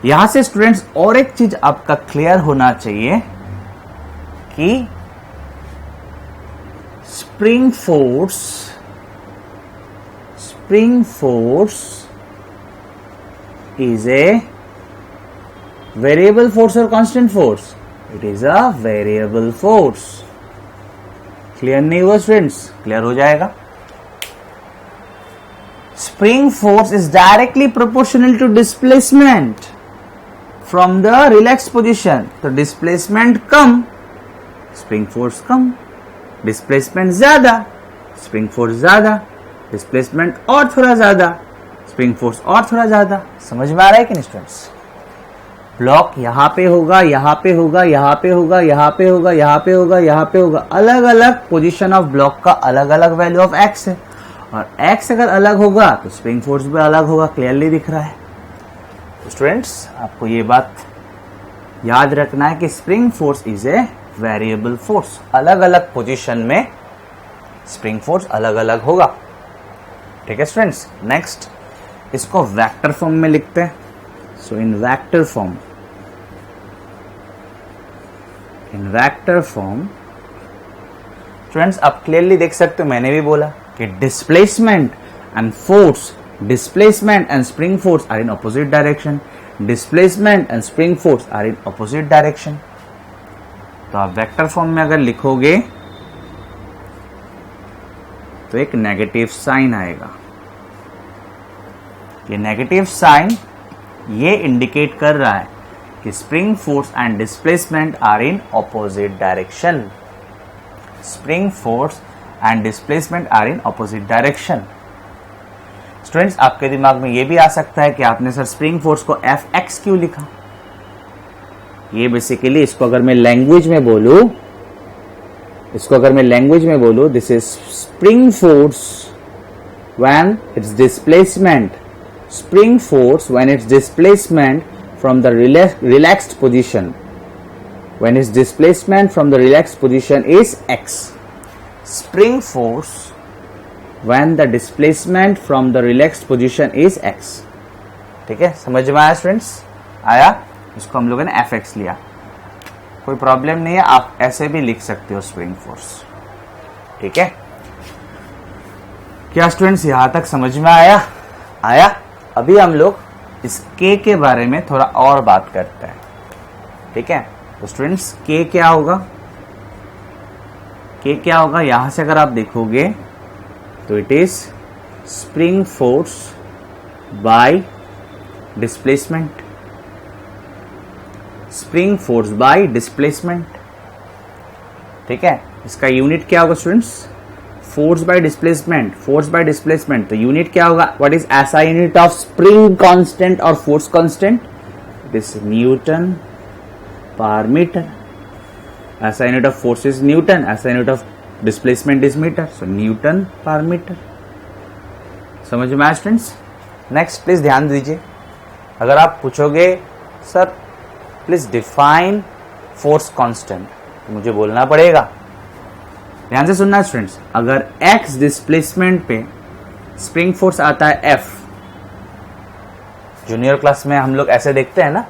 यहां से स्टूडेंट्स और एक चीज आपका क्लियर होना चाहिए कि spring force is a variable force or constant force? It is a variable force. Clear नहीं हुआ स्टूडेंट्स? क्लियर हो जाएगा। Spring force is directly proportional to displacement from the relax position. तो डिस्प्लेसमेंट कम, स्प्रिंग फोर्स कम। डिस्प्लेसमेंट ज्यादा, स्प्रिंग फोर्स ज्यादा। डिस्प्लेसमेंट और थोड़ा ज्यादा, स्प्रिंग फोर्स और थोड़ा ज्यादा। समझ में आ रहा है कि नहीं स्टूडेंट्स? ब्लॉक यहां पे होगा, यहां पे होगा, यहां पे होगा, यहां पे होगा, यहां पे होगा, यहां पे होगा। अलग अलग पोजीशन ऑफ ब्लॉक का अलग अलग वैल्यू ऑफ एक्स है, और एक्स अगर अलग होगा तो स्प्रिंग फोर्स भी अलग होगा। क्लियरली दिख रहा है? तो स्टूडेंट्स, आपको ये बात याद रखना है कि spring force is a variable force. अलग अलग पोजीशन में स्प्रिंग फोर्स अलग अलग होगा। ठीक है स्टूडेंट्स। नेक्स्ट, इसको वेक्टर फॉर्म में लिखते हैं। So in vector form students, आप क्लियरली देख सकते हो, मैंने भी बोला कि displacement and spring force are in opposite direction. Displacement and spring force are in opposite direction. तो आप वेक्टर फॉर्म में अगर लिखोगे तो एक नेगेटिव साइन आएगा। ये नेगेटिव साइन ये इंडिकेट कर रहा है कि spring force and displacement are in opposite direction. Spring force and displacement are in opposite direction. Students, आपके दिमाग में ये भी आ सकता है कि आपने सर स्प्रिंग फोर्स को एफ एक्स क्यों लिखा? ये बेसिकली, इसको अगर मैं लैंग्वेज में बोलूं, this is spring force when its displacement, spring force when its displacement from the relaxed position, when its displacement from the relaxed position is x. Spring force when the displacement from the relaxed position is x. ठीक है, समझ में आया स्टूडेंट्स? आया? इसको हम लोगों ने Fx लिया, कोई प्रॉब्लम नहीं है, आप ऐसे भी लिख सकते हो स्प्रिंग फोर्स। ठीक है, क्या स्टूडेंट्स यहां तक समझ में आया? आया? अभी हम लोग इस K के बारे में थोड़ा और बात करते हैं। ठीक है, तो स्टूडेंट्स K क्या होगा? K क्या होगा? यहां से अगर आप देखोगे तो it is spring force by displacement. Spring force by displacement. ठीक है, इसका यूनिट क्या होगा students? Force by displacement. Force by displacement, तो यूनिट क्या होगा? What is SI unit of spring constant और force constant? It is newton per metre. SI unit of force is newton, SI unit of displacement is metre, so newton per metre. समझ में आया स्टूडेंट्स? नेक्स्ट प्लीज ध्यान दीजिए, अगर आप पूछोगे sir please define force constant, तो मुझे बोलना पड़ेगा, ध्यान से सुनना स्टूडेंट्स, अगर x डिस्प्लेसमेंट पे स्प्रिंग फोर्स आता है F, जूनियर क्लास में हम लोग ऐसे देखते हैं ना,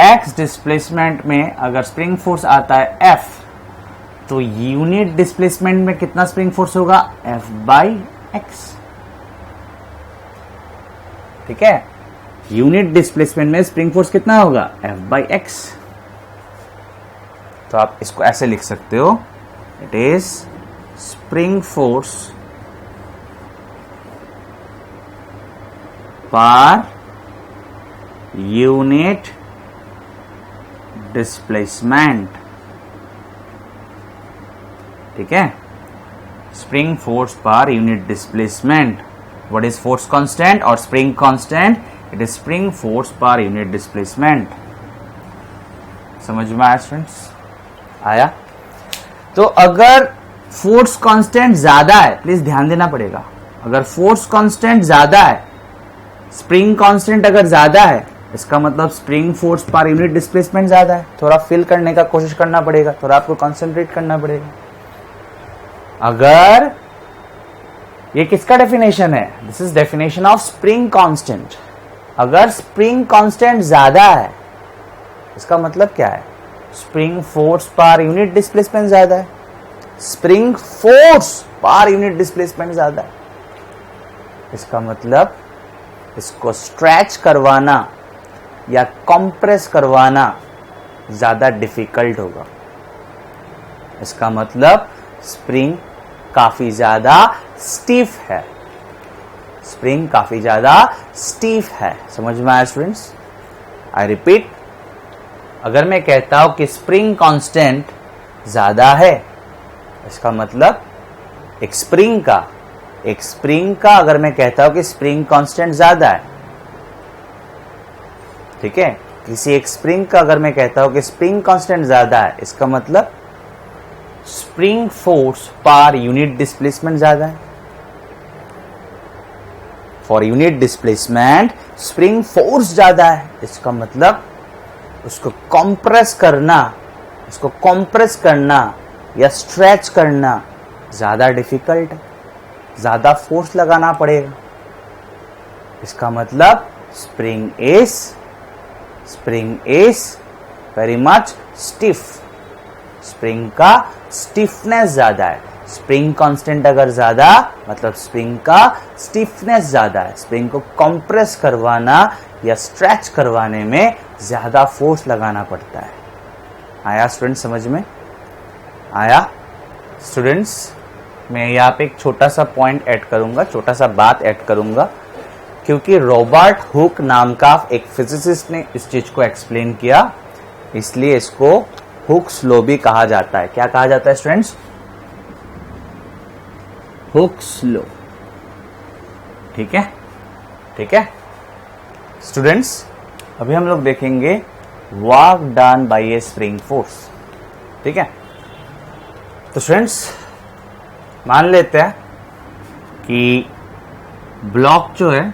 x डिस्प्लेसमेंट में अगर स्प्रिंग फोर्स आता है F, तो यूनिट डिस्प्लेसमेंट में कितना स्प्रिंग फोर्स होगा? F by x. ठीक है, यूनिट डिस्प्लेसमेंट में स्प्रिंग फोर्स कितना होगा? F by x. तो आप इसको ऐसे लिख सकते हो, it is spring force per unit displacement. ठीक है, spring force per unit displacement. What is force constant और spring constant? It is spring force per unit displacement. समझ में आया स्टूडेंट्स? आया? तो अगर फोर्स कांस्टेंट ज्यादा है, प्लीज ध्यान देना पड़ेगा, अगर फोर्स कांस्टेंट ज्यादा है, स्प्रिंग कांस्टेंट अगर ज्यादा है, इसका मतलब spring force per unit displacement ज्यादा है। थोड़ा फिल करने का कोशिश करना पड़ेगा, थोड़ा आपको कंसंट्रेट करना पड़ेगा। अगर ये किसका डेफिनेशन है? This is definition of spring constant. अगर स्प्रिंग कांस्टेंट ज्यादा है, इसका मतलब क्या है? Spring force per unit displacement ज्यादा है। Spring force per unit displacement ज्यादा है, इसका मतलब इसको स्ट्रेच करवाना या कंप्रेस करवाना ज्यादा डिफिकल्ट होगा। इसका मतलब स्प्रिंग काफी ज्यादा स्टीफ है, स्प्रिंग काफी ज्यादा स्टीफ है। समझ में आया स्टूडेंट्स? आई रिपीट, अगर मैं कहता हूं कि स्प्रिंग कांस्टेंट ज्यादा है, इसका मतलब एक स्प्रिंग का अगर मैं कहता हूं कि स्प्रिंग कांस्टेंट ज्यादा है, ठीक है, किसी एक स्प्रिंग का अगर मैं कहता हूं कि स्प्रिंग कांस्टेंट ज्यादा है, इसका मतलब spring force per unit displacement ज्यादा है। For unit displacement spring force ज्यादा है, इसका मतलब उसको कंप्रेस करना या स्ट्रेच करना ज्यादा डिफिकल्ट है, ज्यादा फोर्स लगाना पड़ेगा। इसका मतलब spring is very much stiff, spring का स्टिफनेस ज्यादा है। स्प्रिंग कांस्टेंट अगर ज्यादा, मतलब स्प्रिंग का स्टिफनेस ज्यादा है, स्प्रिंग को कंप्रेस करवाना या स्ट्रेच करवाने में ज्यादा फोर्स लगाना पड़ता है। आया स्टूडेंट्स समझ में? आया स्टूडेंट्स? मैं यहाँ पे एक छोटा सा पॉइंट ऐड करूंगा, छोटा सा बात ऐड करूंगा, क्योंकि रॉबर्ट हुक नाम का एक फिजिसिस्ट ने इस चीज को एक्सप्लेन किया, इसलिए इसको हुक्स लॉ भी कहा जाता है। क्या कहा जाता है स्टूडेंट्स? Hooke's law. ठीक है, ठीक है स्टूडेंट्स, अभी हम लोग देखेंगे work done by A spring force. ठीक है, तो स्टूडेंट्स मान लेते हैं कि ब्लॉक जो है,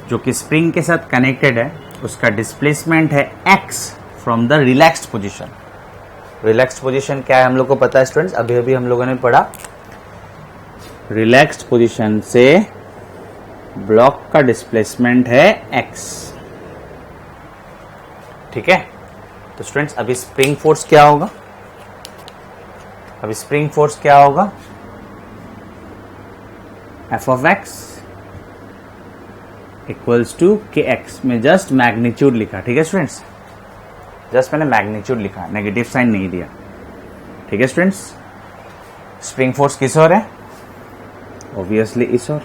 जो कि स्प्रिंग के साथ कनेक्टेड है, उसका डिस्प्लेसमेंट है x from the relaxed position. Relaxed position क्या है हम लोग को पता है स्टूडेंट्स, अभी अभी हम लोगों ने पढ़ा। रिलैक्स्ड पोजीशन से ब्लॉक का डिस्प्लेसमेंट है x। ठीक है, तो स्टूडेंट्स अभी स्प्रिंग फोर्स क्या होगा, अभी स्प्रिंग फोर्स क्या होगा, F of X equals to K X में जस्ट मैग्नीट्यूड लिखा। ठीक है स्टूडेंट्स, जस्ट मैंने मैग्नीट्यूड लिखा, नेगेटिव साइन नहीं दिया। ठीक है स्टूडेंट्स, स्प्रिंग फोर्स किस ओर है, ऑब्वियसली इस ओर।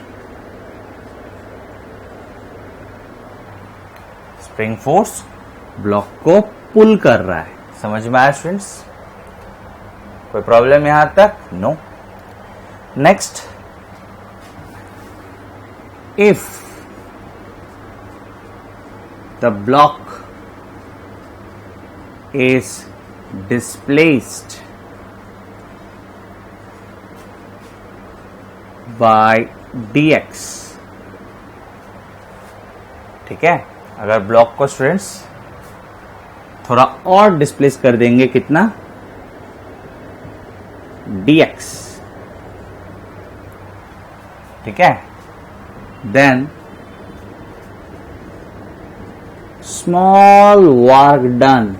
स्प्रिंग फोर्स ब्लॉक को पुल कर रहा है। समझ में आया स्टूडेंट्स, कोई प्रॉब्लम यहां तक? No. Next, if the block is displaced by dx, ठीक है, अगर ब्लॉक को स्टूडेंट्स थोड़ा और डिस्प्लेस कर देंगे, कितना, dx, ठीक है, then small work done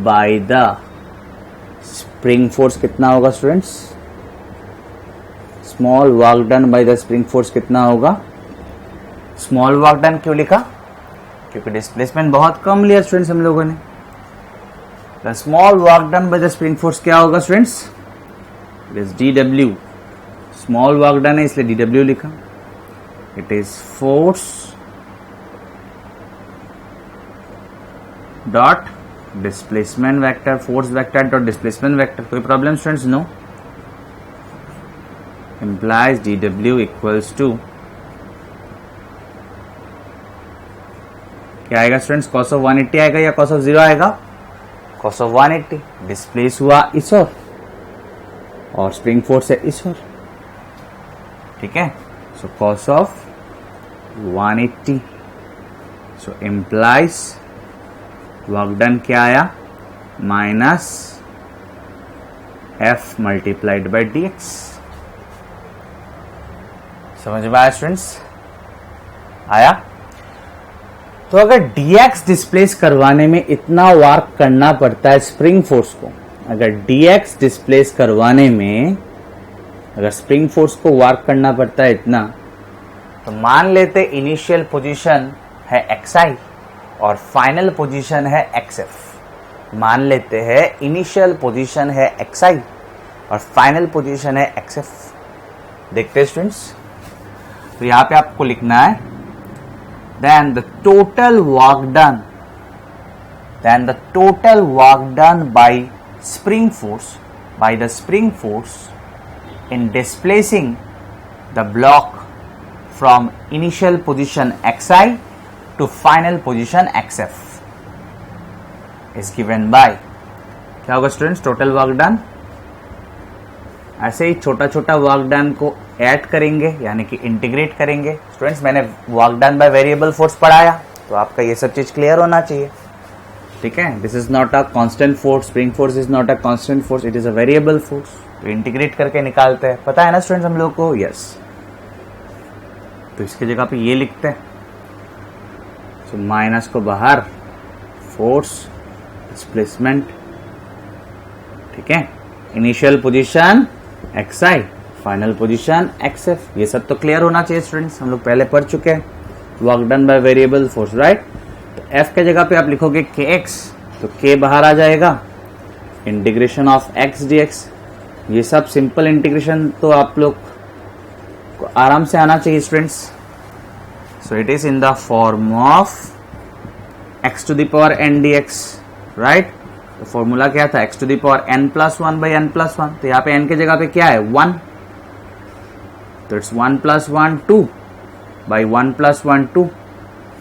by the spring force कितना होगा students, small work done by the spring force कितना होगा। स्मॉल वर्क डन क्यों लिखा, क्योंकि डिस्प्लेसमेंट बहुत कम लिया स्टूडेंट्स हम लोगों ने। The small work done by the spring force क्या होगा students, dw, small work done है इसलिए dw लिखा। It is force dot displacement vector, force vector dot displacement vector. कोई problem students? No. implies dw equals to क्या आएगा स्टूडेंट्स, cos ऑफ 180 आएगा या cos ऑफ 0 आएगा, cos ऑफ 180। डिस्प्लेस हुआ इस और स्प्रिंग फोर्स है इस ओर। ठीक है, सो cos of 180, so implies work done क्या आया, minus F multiplied by D x. समझ में आया स्टूडेंट्स, आया? तो अगर dx डिस्प्लेस करवाने में इतना वर्क करना पड़ता है स्प्रिंग फोर्स को, अगर dx डिस्प्लेस करवाने में अगर स्प्रिंग फोर्स को वर्क करना पड़ता है इतना, तो मान लेते इनिशियल पोजीशन है xi और फाइनल पोजीशन है xf। मान लेते हैं इनिशियल पोजीशन है xi और फाइनल पोजीशन है xf। देखते हैं स्टूडेंट्स, तो यहां पे आपको लिखना है then the total work done by the spring force in displacing the block from initial position xi to final position xf is given by, क्या होगा स्टूडेंट्स, टोटल वर्क डन। ऐसे ही छोटा छोटा वर्क डन को ऐड करेंगे, यानी कि इंटीग्रेट करेंगे। स्टूडेंट्स मैंने work done by variable force पढ़ाया, तो आपका ये सब चीज क्लियर होना चाहिए। ठीक है, this is not a constant force, spring force is not a constant force, it is a variable force. तो इंटीग्रेट करके निकालते हैं, पता है ना स्टूडेंट्स हम लोग को, यस। तो इसकी जगह पे ये लिखते हैं, तो माइनस को बाहर, फोर्स डिस्प्लेसमेंट, ठीक है, initial position xi, final position xf। ये सब तो क्लियर होना चाहिए स्टूडेंट्स, हम लोग पहले पढ़ चुके हैं, work done by variable force, right. तो f के जगह पे आप लिखोगे kx, तो k बाहर आ जाएगा, इंटीग्रेशन ऑफ x dx। ये सब सिंपल इंटीग्रेशन तो आप लोग को आराम से आना चाहिए students. So it is in the form of x to the power n dx, right. तो फॉर्मूला क्या था, x to the power n plus 1 by n plus 1। तो यहाँ पे n के जगह पे क्या है, 1, तो it's 1 plus 1 2 by 1 plus 1 2।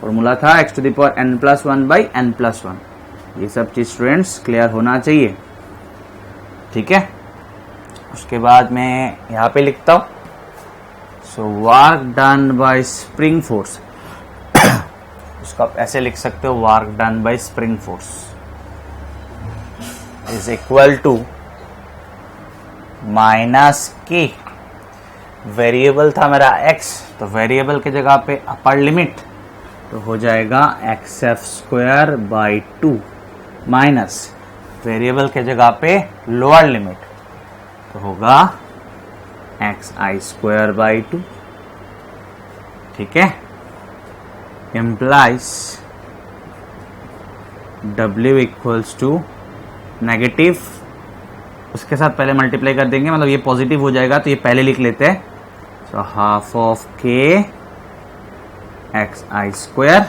Formula था x to the power n plus 1 by n plus 1। ये सब चीज स्टूडेंट्स क्लियर होना चाहिए। ठीक है, उसके बाद मैं यहाँ पे लिखता हूँ, so work done by spring force, उसको आप ऐसे लिख सकते हो, work done by spring force is equal to minus K, variable था मेरा x, तो वेरिएबल की जगह पे अपर लिमिट तो हो जाएगा xf² बाई 2 माइनस वेरिएबल के जगह पे लोअर लिमिट तो होगा xi² बाई 2, ठीक है, implies w equals to negative, उसके साथ पहले मल्टीप्लाई कर देंगे, मतलब ये पॉजिटिव हो जाएगा तो ये पहले लिख लेते हैं, so half of k xi²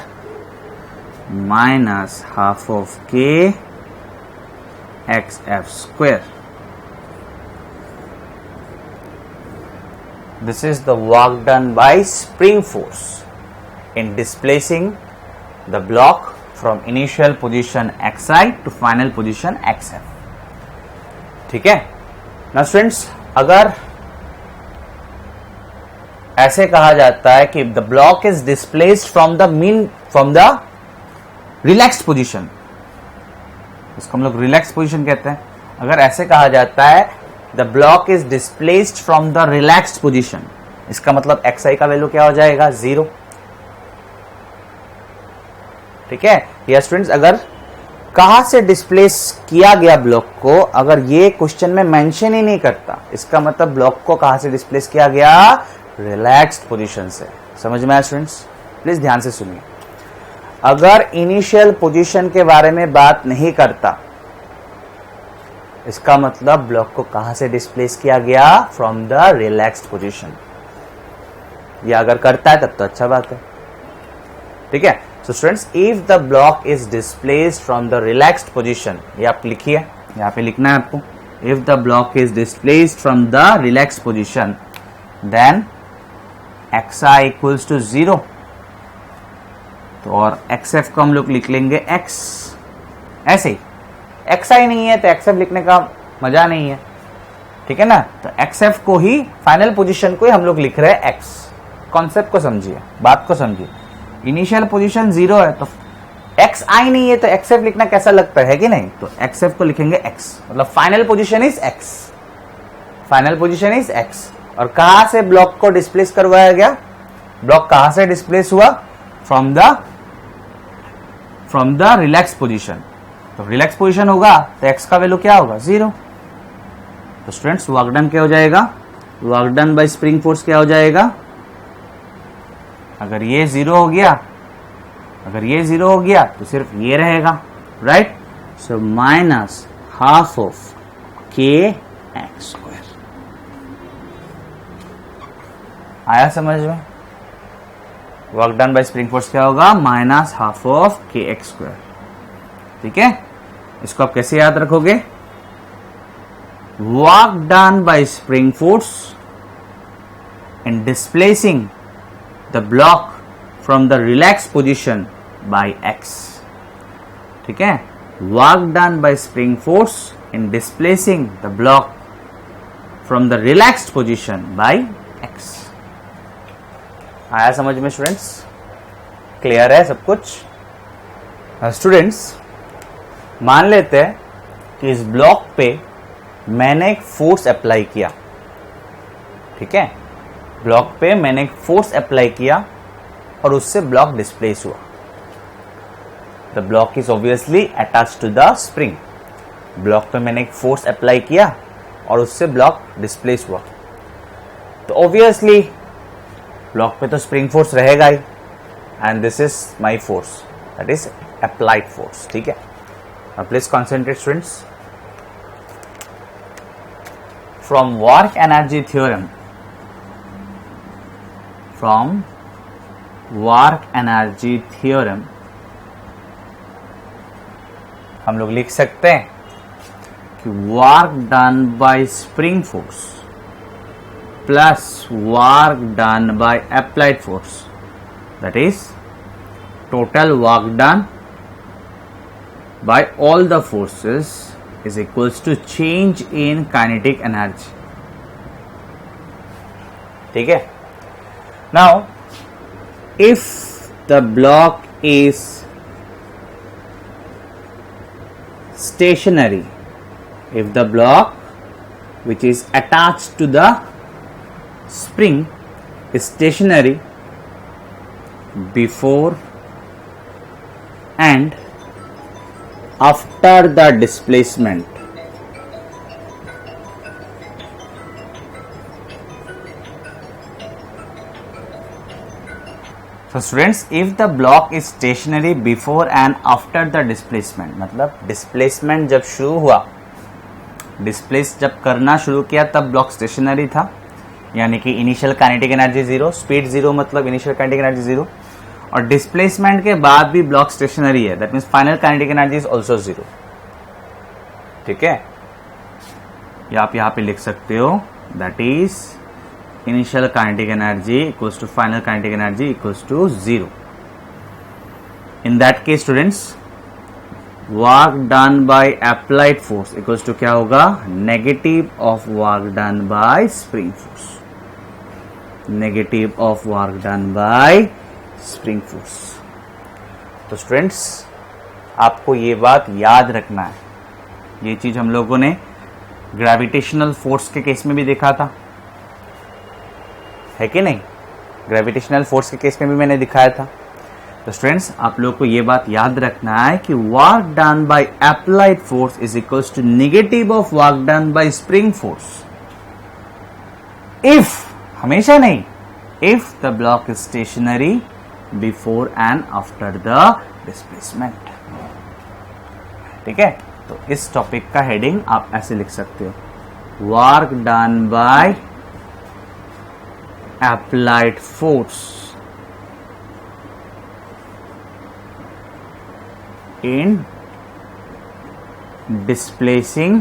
minus half of k xf². This is the work done by spring force in displacing the block from initial position xi to final position xf. ठीक है ना स्टूडेंट्स, अगर ऐसे कहा जाता है कि the block is displaced from the relaxed position, इसको हम लोग रिलैक्स पोजीशन कहते हैं, अगर ऐसे कहा जाता है the block is displaced from the relaxed position, इसका मतलब xi का वैल्यू क्या हो जाएगा, 0, ठीक है। या स्टूडेंट्स, अगर कहां से डिस्प्लेस किया गया ब्लॉक को, अगर ये क्वेश्चन में मेंशन ही नहीं करता, इसका मतलब ब्लॉक को कहां से डिस्प्लेस किया गया, रिलैक्स्ड पोजीशन से। समझ में आया स्टूडेंट्स, प्लीज ध्यान से सुनिए, अगर इनिशियल पोजीशन के बारे में बात नहीं करता, इसका मतलब ब्लॉक को कहां से डिस्प्लेस किया गया, फ्रॉम द रिलैक्स्ड पोजीशन। या अगर करता है तब तो अच्छा बात है, ठीक है। So students, if the block is displaced from the relaxed position, ये आप लिखिए, यहां पे लिखना है आपको, if the block is displaced from the relaxed position then xi equals to 0, तो और xf को हम लोग लिख लेंगे x, ऐसे ही xi नहीं है तो xf लिखने का मजा नहीं है, ठीक है ना, तो xf को ही, फाइनल पोजीशन को ही हम लोग लिख रहे हैं x। कॉन्सेप्ट को समझिए, बात को समझिए, इनिशियल पोजीशन 0 है तो xi नहीं है तो xf लिखना कैसा लगता है कि नहीं, तो xf को लिखेंगे x, मतलब final position is x, final position is x। और कहां से ब्लॉक को डिस्प्लेस करवाया गया, ब्लॉक कहां से डिस्प्लेस हुआ, फ्रॉम द रिलैक्स पोजीशन, तो रिलैक्स पोजीशन होगा तो x का वैल्यू क्या होगा, 0। तो स्टूडेंट्स, वर्क डन क्या हो जाएगा, work done by spring force क्या हो जाएगा, अगर ये 0 हो गया, अगर ये 0 हो गया तो सिर्फ ये रहेगा, right, so minus half of k x²। आया समझ में, work done by spring force क्या होगा, minus half of k x², ठीक है। इसको आप कैसे याद रखोगे, work done by spring force in displacing the block from the relax position by x, ठीक है, work done by spring force in displacing the block from the relaxed position by x। आया समझ में स्टूडेंट्स, क्लियर है सब कुछ। स्टूडेंट्स, मान लेते हैं कि इस ब्लॉक पे मैंने एक फोर्स अप्लाई किया, ठीक है, ब्लॉक पे मैंने एक फोर्स अप्लाई किया और उससे ब्लॉक डिस्प्लेस हुआ। The block is obviously attached to the spring, block पे मैंने एक फोर्स अप्लाई किया और उससे ब्लॉक डिस्प्लेस हुआ, तो ऑब्वियसली ब्लॉक पे तो स्प्रिंग फोर्स रहेगा ही, and this is my force, that is applied force, ठीक है। Now please concentrate students. From work energy theorem, हम लोग लिख सकते हैं कि work done by spring force plus work done by applied force, that is total work done by all the forces is equals to change in kinetic energy. ठीक है. Now if the block is stationary, if the block which is attached to the spring is stationary before and after the displacement, so students, if the block is stationary before and after the displacement, मतलब displacement जब शुरू हुआ, डिस्प्लेस जब करना शुरू किया तब ब्लॉक स्टेशनरी था, यानी कि initial kinetic energy zero, speed zero मतलब इनिशियल काइनेटिक एनर्जी जीरो, और डिस्प्लेसमेंट के बाद भी ब्लॉक स्टेशनरी है, that means final kinetic energy is also zero. ठीक है, ये आप यहां पे लिख सकते हो, that is initial kinetic energy equals to final kinetic energy equals to zero. In that case students, work done by applied force equals to क्या होगा, negative of work done by spring force, negative of work done by spring force. तो स्टूडेंट्स, आपको ये बात याद रखना है. ये चीज हम लोगों ने ग्रेविटेशनल फोर्स के केस में भी देखा था, है कि नहीं? ग्रेविटेशनल फोर्स के केस में भी मैंने दिखाया था. तो स्टूडेंट्स, आप लोगों को ये बात याद रखना है कि work done by applied force is equals to negative of work done by spring force if, हमेशा नहीं, if the block is stationary before and after the displacement. ठीक है, तो इस टॉपिक का हेडिंग आप ऐसे लिख सकते हो, work done by applied force in displacing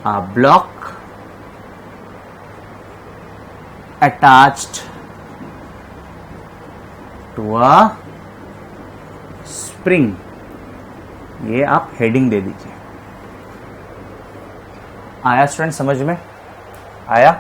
a block attached to a spring. ये आप हेडिंग दे दीजिए. आया स्टूडेंट, समझ में आया?